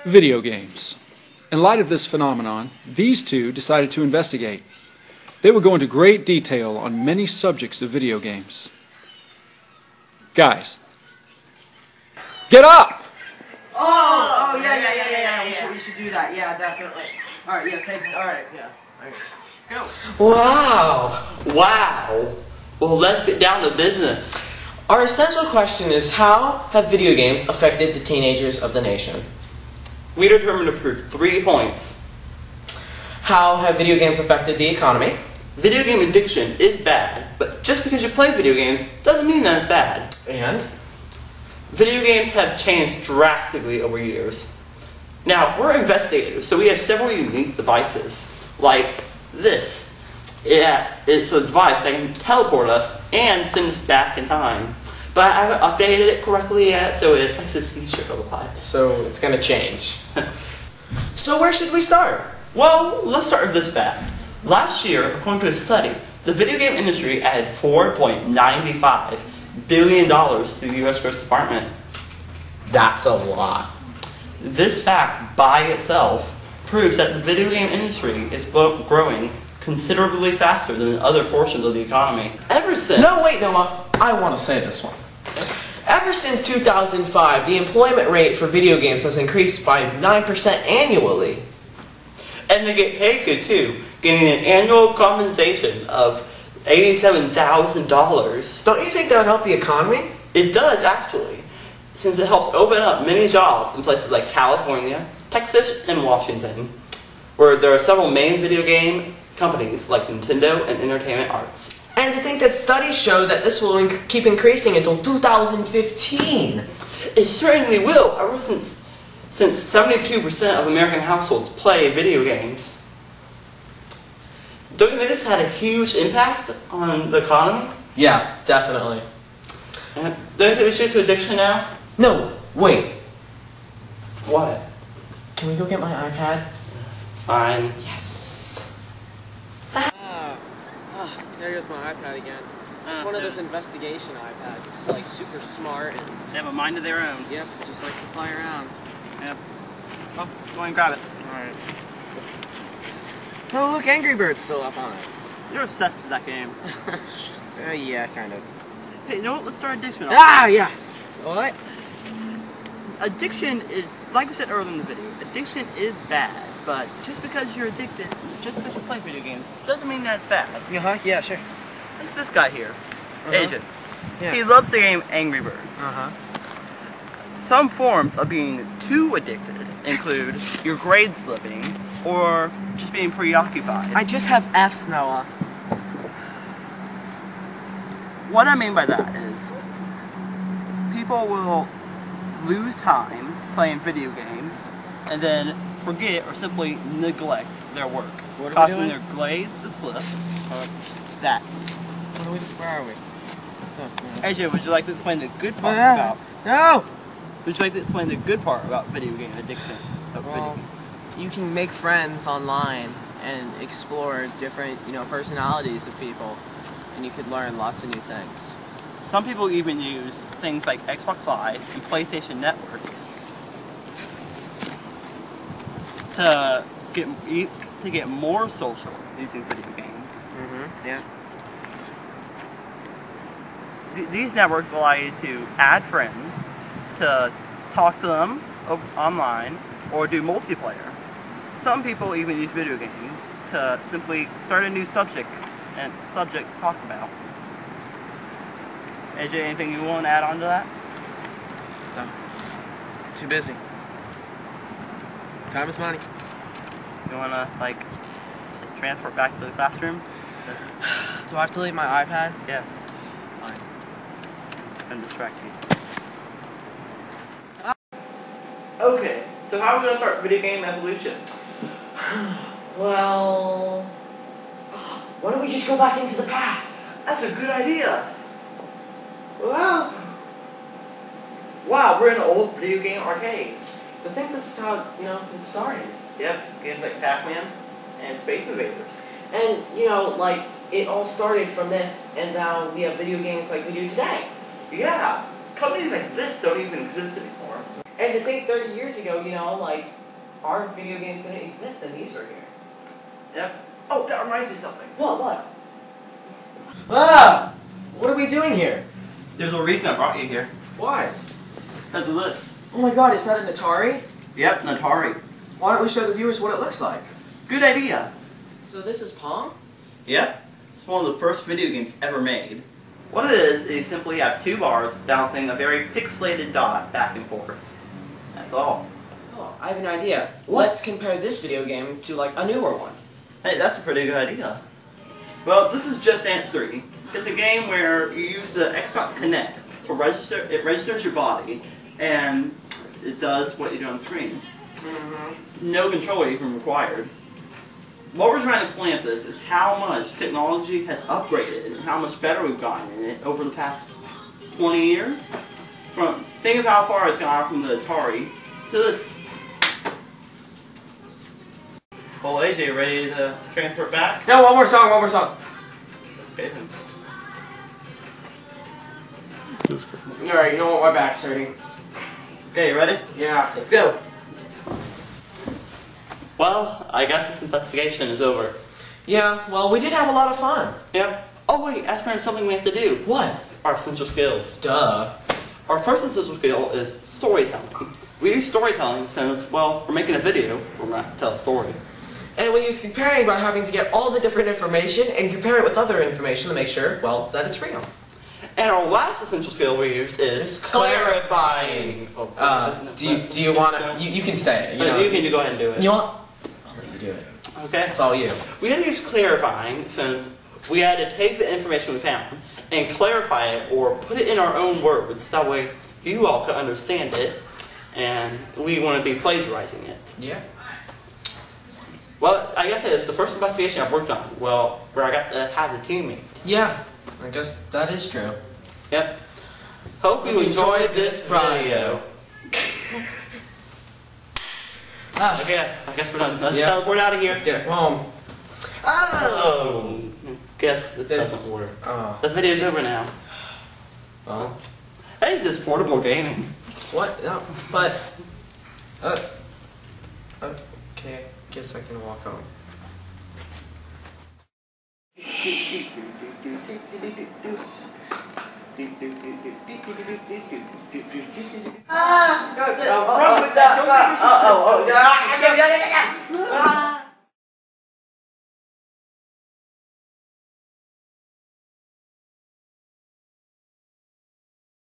Video games. In light of this phenomenon, these two decided to investigate. They would go into great detail on many subjects of video games. Guys, get up! Oh, yeah. We should do that. Yeah, definitely. All right, yeah, take. All right, yeah. All right. Go. Wow. Well, let's get down to business. Our essential question is, how have video games affected the teenagers of the nation? We determined to prove 3 points. How have video games affected the economy? Video game addiction is bad, but just because you play video games doesn't mean that it's bad. And? Video games have changed drastically over years. Now, we're investigators, so we have several unique devices, like this. It's a device that can teleport us and send us back in time. But I haven't updated it correctly yet, so it affects its feature a lot. So it's going to change. So where should we start? Well, let's start with this fact. Last year, according to a study, the video game industry added $4.95 billion to the U.S. gross department. That's a lot. This fact, by itself, proves that the video game industry is growing considerably faster than other portions of the economy. Ever since... No, wait, Noah. I want to say this one. Ever since 2005, the employment rate for video games has increased by 9% annually. And they get paid good, too, getting an annual compensation of $87,000. Don't you think that would help the economy? It does, actually, since it helps open up many jobs in places like California, Texas, and Washington, where there are several main video game companies like Nintendo and Entertainment Arts. And to think that studies show that this will keep increasing until 2015. It certainly will, ever since 72% of American households play video games. Don't you think this had a huge impact on the economy? Yeah, definitely. Don't you think we should get to addiction now? No, wait. What? Can we go get my iPad? Fine. Yes. There goes my iPad again. It's one of those investigation iPads. It's like super smart and They have a mind of their own. yep, just like to fly around. Yep. Oh, let's go and grab it. Alright. Oh look, Angry Bird's still up on it. You're obsessed with that game. Yeah, kind of. Hey, you know what? Let's start addiction. Ah, yes! What? Addiction is, like we said earlier in the video, addiction is bad. But just because you're addicted, just because you play video games, doesn't mean that it's bad. Yeah, sure. Like this guy here, AJ. Yeah. He loves the game Angry Birds. Some forms of being too addicted include your grades slipping or just being preoccupied. I just have F's, Noah. What I mean by that is people will lose time playing video games and then forget or simply neglect their work, causing their grades to slip. That. Where are we? AJ, would you like to explain the good part about? No! Would you like to explain the good part about video game addiction? Well, you can make friends online and explore different, personalities of people, and you could learn lots of new things. Some people even use things like Xbox Live and PlayStation Network to get more social using video games. Yeah. These networks allow you to add friends, to talk to them online, or do multiplayer. Some people even use video games to simply start a new subject to talk about. AJ, anything you want to add on to that? No. Too busy. Time is money. You want to, transfer back to the classroom? Do I have to leave my iPad? Yes. Fine. And distract you. Okay, so how are we going to start video game evolution? Well, why don't we just go back into the past? That's a good idea. Wow, we're in an old video game arcade. I think this is how, it started. Yep, games like Pac-Man and Space Invaders. And, it all started from this, and now we have video games like we do today. Yeah, companies like this don't even exist anymore. And to think 30 years ago, you know, like, our video games didn't exist and these were here. Yep. Oh, that reminds me of something. What? Ah! What are we doing here? There's a reason I brought you here. Why? Because of this. Oh my god, is that an Atari? Yep, an Atari. Why don't we show the viewers what it looks like? Good idea. So this is Pong? Yep. It's one of the first video games ever made. What it is you simply have two bars bouncing a very pixelated dot back and forth. That's all. Oh, I have an idea. What? Let's compare this video game to, like, a newer one. Hey, that's a pretty good idea. Well, this is Just Dance 3. It's a game where you use the Xbox Kinect to register. It registers your body, and it does what you do on the screen. No controller even required. What we're trying to explain with this is how much technology has upgraded and how much better we've gotten in it over the past 20 years. Think of how far it's gone from the Atari to this. Well, AJ, ready to transfer it back? No, one more song. Okay, then. Alright, you know what? My back's hurting. Okay, you ready? Yeah. Let's go. Well, I guess this investigation is over. Yeah, well, we did have a lot of fun. Yep. Oh wait, after something we have to do. What? Our essential skills. Duh. Our first essential skill is storytelling. We use storytelling since, well, we're making a video, we're going to have to tell a story. And we use comparing by having to get all the different information and compare it with other information to make sure, well, that it's real. And our last essential skill we used is clarifying. Oh, do you want to? You can say it. You can go ahead and do it. You want? I'll let you do it. Okay. It's all you. We had to use clarifying since we had to take the information we found and clarify it or put it in our own words. That way you all could understand it, and we want to be plagiarizing it. Yeah. Well, I guess it's the first investigation I've worked on. Well, where I got to have the teammate. Yeah. I guess that is true. Yep. Hope you enjoyed this video. Okay, I guess we're done. Let's teleport out of here. Let's get home. Oh! Guess it doesn't work. The video's over now. Well. Hey, this portable gaming. What? No, but... okay, guess I can walk home. Ah! Go, wrong with that!